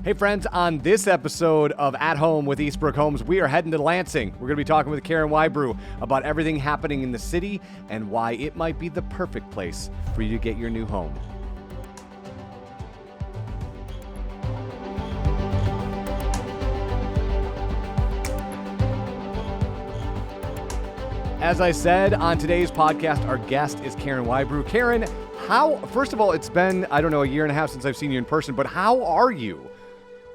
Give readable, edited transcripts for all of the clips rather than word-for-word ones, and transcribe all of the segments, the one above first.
Hey friends, on this episode of At Home with Eastbrook Homes, we are heading to Lansing. We're going to be talking with Carin Whybrew about everything happening in the city and why it might be the perfect place for you to get your new home. As I said, on today's podcast, our guest is Carin Whybrew. Carin, first of all, it's been, a year and a half since I've seen you in person, but how are you?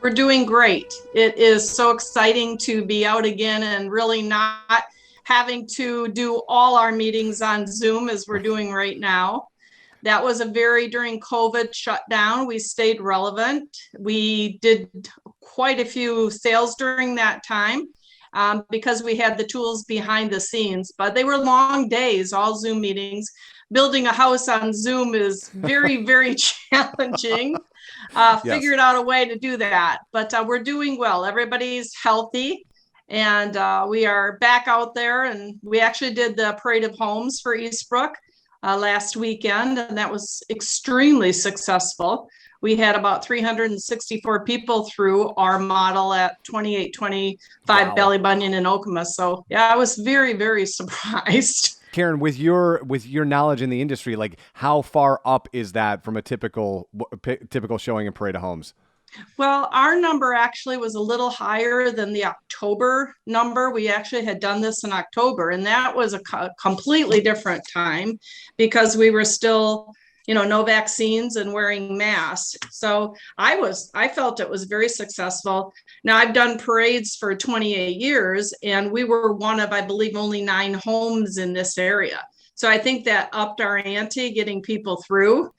We're doing great. It is so exciting to be out again and really not having to do all our meetings on Zoom as we're doing right now. That was during COVID shutdown, we stayed relevant. We did quite a few sales during that time because we had the tools behind the scenes, but they were long days, all Zoom meetings. Building a house on Zoom is very, very challenging. Figured out a way to do that, but we're doing well. Everybody's healthy, and we are back out there. And we actually did the Parade of Homes for Eastbrook last weekend, and that was extremely successful. We had about 364 people through our model at 2825 Valley Bunyan in Okemos. So yeah, I was very, very surprised. Carin, with your knowledge in the industry, like how far up is that from a typical showing in Parade of Homes? Well, our number actually was a little higher than the October number. We actually had done this in October, and that was a completely different time because we were still, no vaccines and wearing masks. So I felt it was very successful. Now, I've done parades for 28 years, and we were one of, I believe, only 9 homes in this area. So I think that upped our ante getting people through.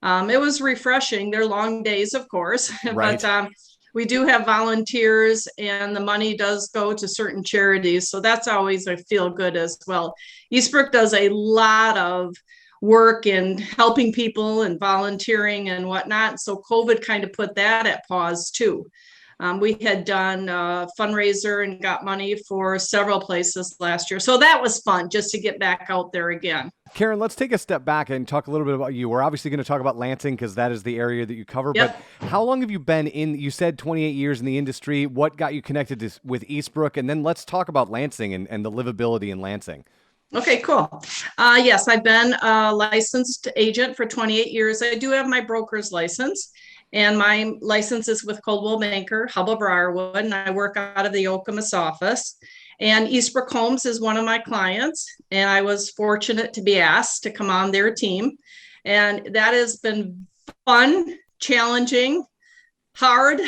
It was refreshing. They're long days, of course, right. But we do have volunteers, and the money does go to certain charities. So that's always a feel good as well. Eastbrook does a lot of work in helping people and volunteering and whatnot. So COVID kind of put that at pause too. We had done a fundraiser and got money for several places last year. So that was fun just to get back out there again. Carin, let's take a step back and talk a little bit about you. We're obviously going to talk about Lansing because that is the area that you cover. Yep. But how long have you been you said 28 years in the industry. What got you connected with Eastbrook? And then let's talk about Lansing and the livability in Lansing. Okay, cool. Yes, I've been a licensed agent for 28 years. I do have my broker's license, and my license is with Coldwell Banker, Hub of Briarwood, and I work out of the Okemos office. And Eastbrook Homes is one of my clients, and I was fortunate to be asked to come on their team. And that has been fun, challenging, hard.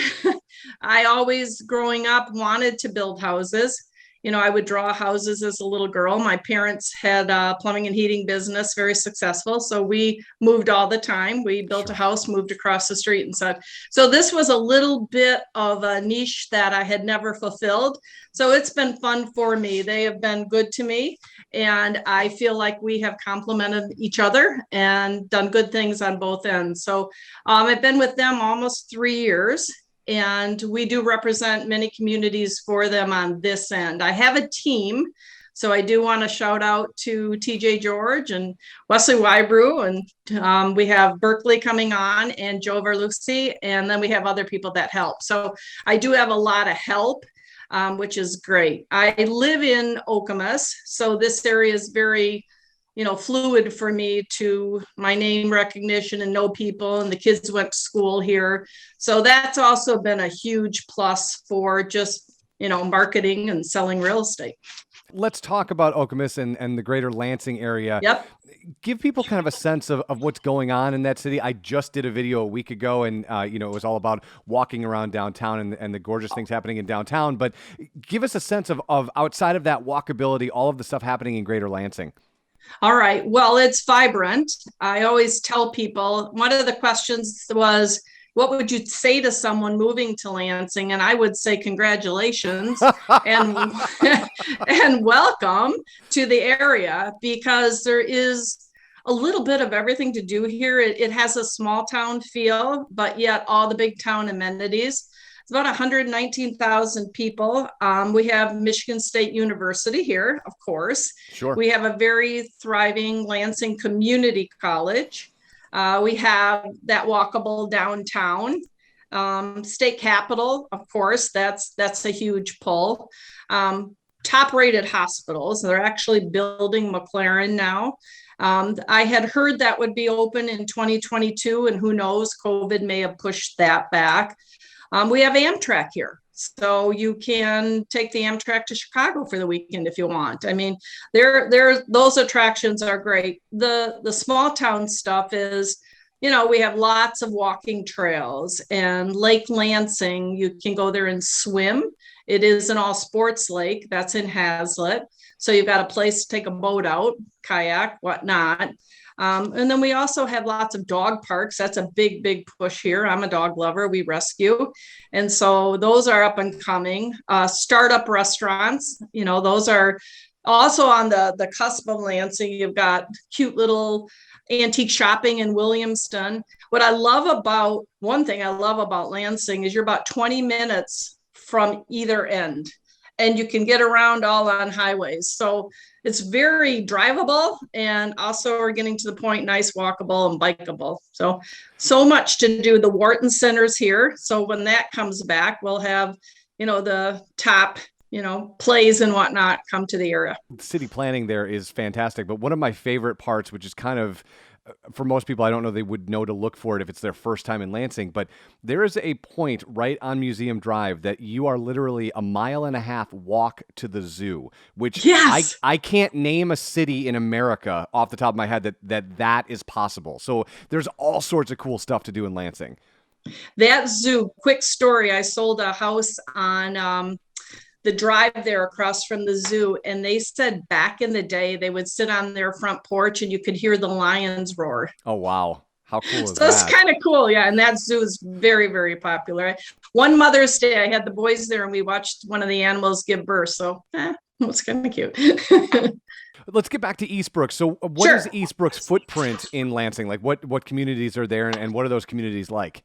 I always, growing up, wanted to build houses. I would draw houses as a little girl. My parents had a plumbing and heating business, very successful. So we moved all the time. We built a house, moved across the street and such. So this was a little bit of a niche that I had never fulfilled. So it's been fun for me. They have been good to me. And I feel like we have complemented each other and done good things on both ends. So I've been with them almost 3 years. And we do represent many communities for them on this end. I have a team, so I do want to shout out to TJ George and Wesley Whybrew, and we have Berkeley coming on and Joe Verlucci, and then we have other people that help. So I do have a lot of help, which is great. I live in Okemos, so this area is very fluid for me to my name recognition and know people, and the kids went to school here. So that's also been a huge plus for just, marketing and selling real estate. Let's talk about Okemos and the greater Lansing area. Yep. Give people kind of a sense of what's going on in that city. I just did a video a week ago, and it was all about walking around downtown and the gorgeous things happening in downtown. But give us a sense of outside of that walkability, all of the stuff happening in greater Lansing. All right. Well, it's vibrant. I always tell people, one of the questions was, what would you say to someone moving to Lansing? And I would say, congratulations and welcome to the area, because there is a little bit of everything to do here. It has a small town feel, but yet all the big town amenities. It's about 119,000 people. We have Michigan State University here, of course. Sure. We have a very thriving Lansing Community College. We have that walkable downtown. State Capitol, of course, that's a huge pull. Top rated hospitals. They're actually building McLaren now. I had heard that would be open in 2022, and who knows, COVID may have pushed that back. We have Amtrak here. So you can take the Amtrak to Chicago for the weekend if you want. I mean, those attractions are great. The small town stuff is, we have lots of walking trails, and Lake Lansing, you can go there and swim. It is an all sports lake that's in Hazlet. So you've got a place to take a boat out, kayak, whatnot. And then we also have lots of dog parks. That's a big, big push here. I'm a dog lover. We rescue. And so those are up and coming. Startup restaurants, those are also on the cusp of Lansing. You've got cute little antique shopping in Williamston. One thing I love about Lansing is you're about 20 minutes from either end, and you can get around all on highways. So it's very drivable, and also we're getting to the point, nice walkable and bikeable. So much to do. The Wharton Center's here. So when that comes back, we'll have, the top, plays and whatnot come to the area. City planning there is fantastic. But one of my favorite parts, which is kind of, for most people, I don't know they would know to look for it if it's their first time in Lansing, but there is a point right on Museum Drive that you are literally a 1.5 mile walk to the zoo, which yes! I can't name a city in America off the top of my head that is possible. So there's all sorts of cool stuff to do in Lansing. That zoo, quick story, I sold a house on the drive there across from the zoo, and they said back in the day they would sit on their front porch and you could hear the lions roar. Oh wow, how cool is that? So it's kind of cool. Yeah, and that zoo is very, very popular. One Mother's Day I had the boys there and we watched one of the animals give birth, so it was kind of cute. Let's get back to Eastbrook. So what is Eastbrook's footprint in Lansing? Like what communities are there, and what are those communities like?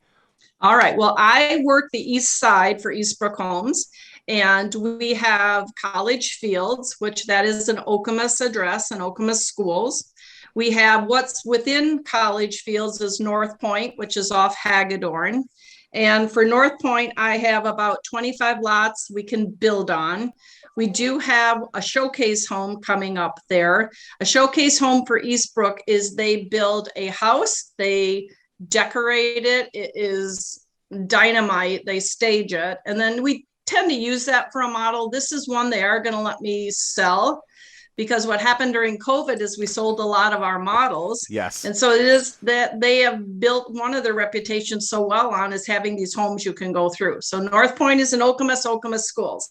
All right, well, I work the east side for Eastbrook Homes. And we have College Fields, which that is an Okemos address and Okemos schools. We have what's within College Fields is North Point, which is off Hagedorn. And for North Point, I have about 25 lots we can build on. We do have a showcase home coming up there. A showcase home for Eastbrook is they build a house, they decorate it, it is dynamite, they stage it, and then we tend to use that for a model. This is one they are going to let me sell, because what happened during COVID is we sold a lot of our models. Yes. And so it is that they have built one of their reputations so well on is having these homes you can go through. So North Point is in Okemos schools.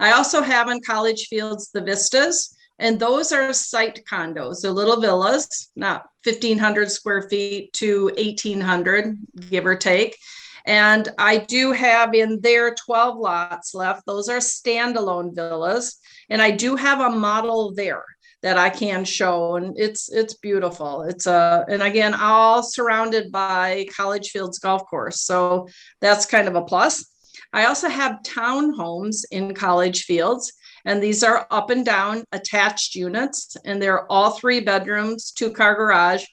I also have in College Fields the Vistas, and those are site condos. They're little villas, not 1,500 square feet to 1,800, give or take. And I do have in there 12 lots left. Those are standalone villas. And I do have a model there that I can show. And it's beautiful. And again, all surrounded by College Fields Golf Course. So that's kind of a plus. I also have townhomes in College Fields. And these are up and down attached units. And they're all 3 bedrooms, 2-car garage.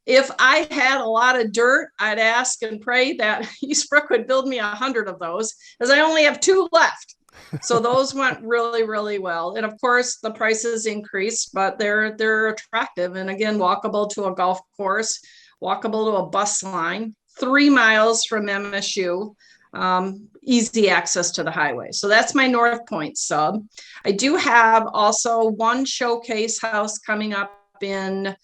If I had a lot of dirt, I'd ask and pray that Eastbrook would build me 100 of those, as I only have 2 left. So those went really, really well. And of course, the prices increased, but they're attractive. And again, walkable to a golf course, walkable to a bus line, 3 miles from MSU, easy access to the highway. So that's my North Point sub. I do have also one showcase house coming up in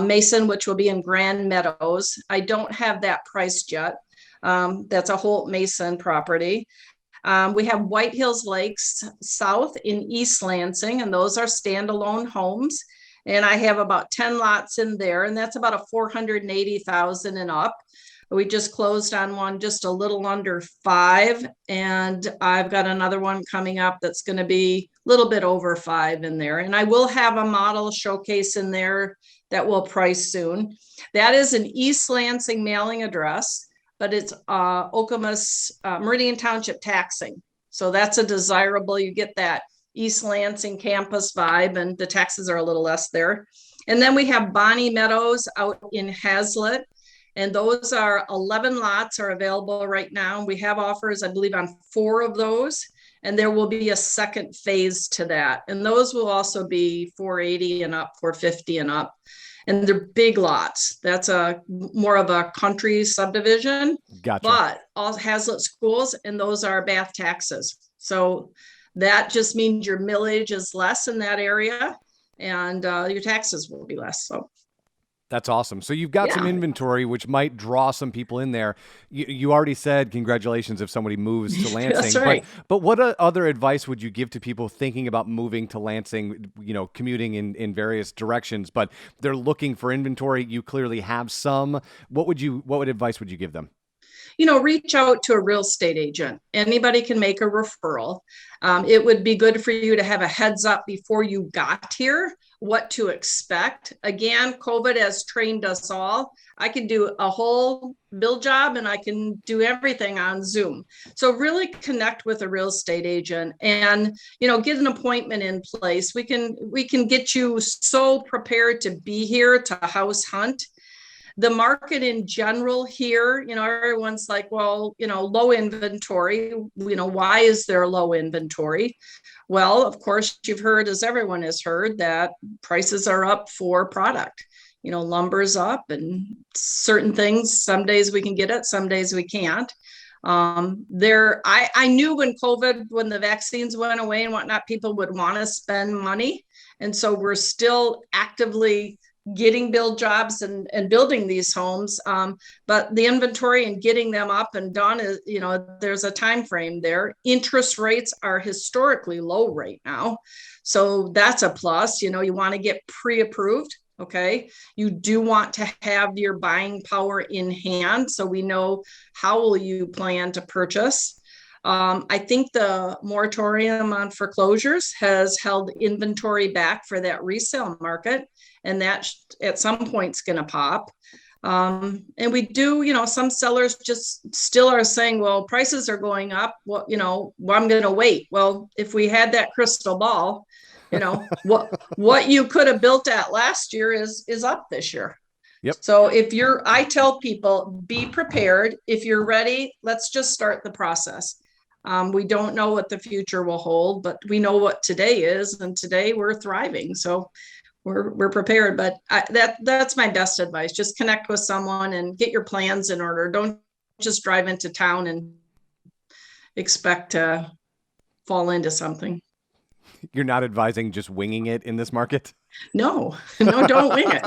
Mason, which will be in Grand Meadows. I don't have that priced yet. That's a Holt Mason property. We have White Hills Lakes South in East Lansing, and those are standalone homes. And I have about 10 lots in there, and that's about a 480,000 and up. We just closed on one just a little under 5, and I've got another one coming up that's going to be a little bit over 5 in there. And I will have a model showcase in there that will price soon. That is an East Lansing mailing address, but it's Okemos Meridian Township taxing. So that's a desirable, you get that East Lansing campus vibe, and the taxes are a little less there. And then we have Bonnie Meadows out in Hazlet. And those are 11 lots are available right now. We have offers, I believe, on 4 of those. And there will be a second phase to that. And those will also be 480 and up, 450 and up. And they're big lots. That's a more of a country subdivision, Gotcha. but all Hazlet schools, and those are bath taxes. So that just means your millage is less in that area, and your taxes will be less. So that's awesome. So you've got some yeah, inventory, which might draw some people in there. You already said congratulations if somebody moves to Lansing. that's right. But what other advice would you give to people thinking about moving to Lansing, commuting in various directions, but they're looking for inventory? You clearly have some. What advice would you give them? Reach out to a real estate agent. Anybody can make a referral. It would be good for you to have a heads up before you got here, what to expect. Again, COVID has trained us all. I can do a whole build job and I can do everything on Zoom. So really connect with a real estate agent and, get an appointment in place. We can get you so prepared to be here to house hunt. The market in general here, everyone's like, well, low inventory, why is there low inventory? Well, of course, you've heard, as everyone has heard, that prices are up for product. Lumber's up and certain things, some days we can get it, some days we can't. I knew when the vaccines went away and whatnot, people would want to spend money. And so we're still actively getting build jobs and building these homes. But the inventory and getting them up and done is, there's a time frame there. Interest rates are historically low right now. So that's a plus. You want to get pre-approved. Okay. You do want to have your buying power in hand. So we know how will you plan to purchase. I think the moratorium on foreclosures has held inventory back for that resale market, and that at some point is going to pop. And we do, some sellers just still are saying, well, prices are going up. Well, I'm going to wait. Well, if we had that crystal ball, what you could have built at last year is up this year. Yep. So I tell people, be prepared. If you're ready, let's just start the process. We don't know what the future will hold, but we know what today is, and today we're thriving. So we're prepared. But that's my best advice. Just connect with someone and get your plans in order. Don't just drive into town and expect to fall into something. You're not advising just winging it in this market? No, don't wing it.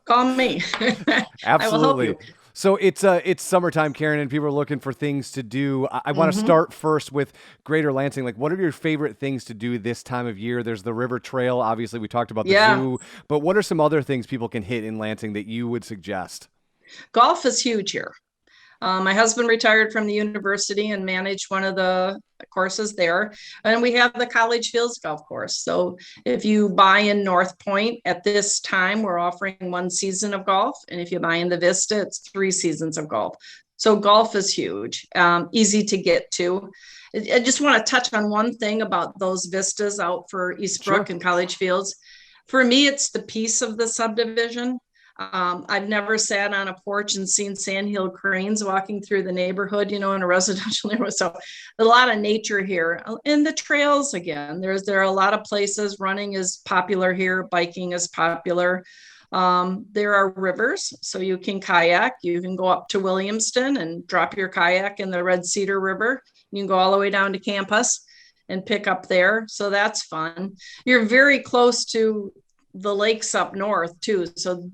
Call me. Absolutely. I will help you. So it's summertime, Carin, and people are looking for things to do. I want to start first with Greater Lansing. Like, what are your favorite things to do this time of year? There's the River Trail. Obviously, we talked about the zoo. But what are some other things people can hit in Lansing that you would suggest? Golf is huge here. My husband retired from the university and managed one of the courses there. And we have the College Fields Golf Course. So if you buy in North Point at this time, we're offering 1 season of golf. And if you buy in the Vista, it's 3 seasons of golf. So golf is huge, easy to get to. I just want to touch on one thing about those vistas out for Eastbrook and College Fields. For me, it's the piece of the subdivision. I've never sat on a porch and seen sandhill cranes walking through the neighborhood, in a residential neighborhood. So a lot of nature here. And the trails, again, there are a lot of places. Running is popular here. Biking is popular. There are rivers, so you can kayak. You can go up to Williamston and drop your kayak in the Red Cedar River. You can go all the way down to campus and pick up there. So that's fun. You're very close to the lakes up north too. So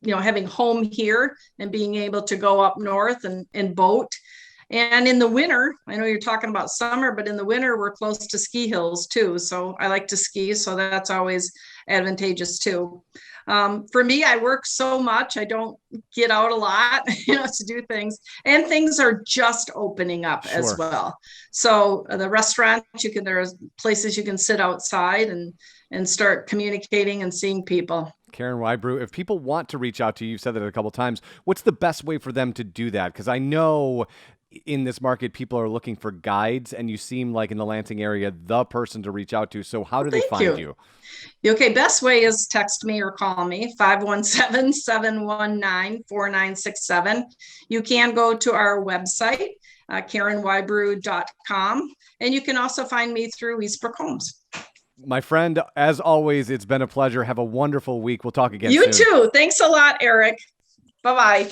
having home here and being able to go up north and boat. And in the winter, I know you're talking about summer, but in the winter, we're close to ski hills too. So I like to ski. So that's always advantageous too. For me, I work so much. I don't get out a lot, to do things, and things are just opening up as well. So the restaurant, there's places you can sit outside and start communicating and seeing people. Carin Whybrew, if people want to reach out to you, you've said that a couple of times, what's the best way for them to do that? Because I know in this market, people are looking for guides, and you seem like in the Lansing area, the person to reach out to. So how do they Thank find you. you? Okay, best way is text me or call me, 517-719-4967. You can go to our website, carinwhybrew.com, and you can also find me through Eastbrook Homes. My friend, as always, it's been a pleasure. Have a wonderful week. We'll talk again You soon. too. Thanks a lot, Eric. Bye-bye.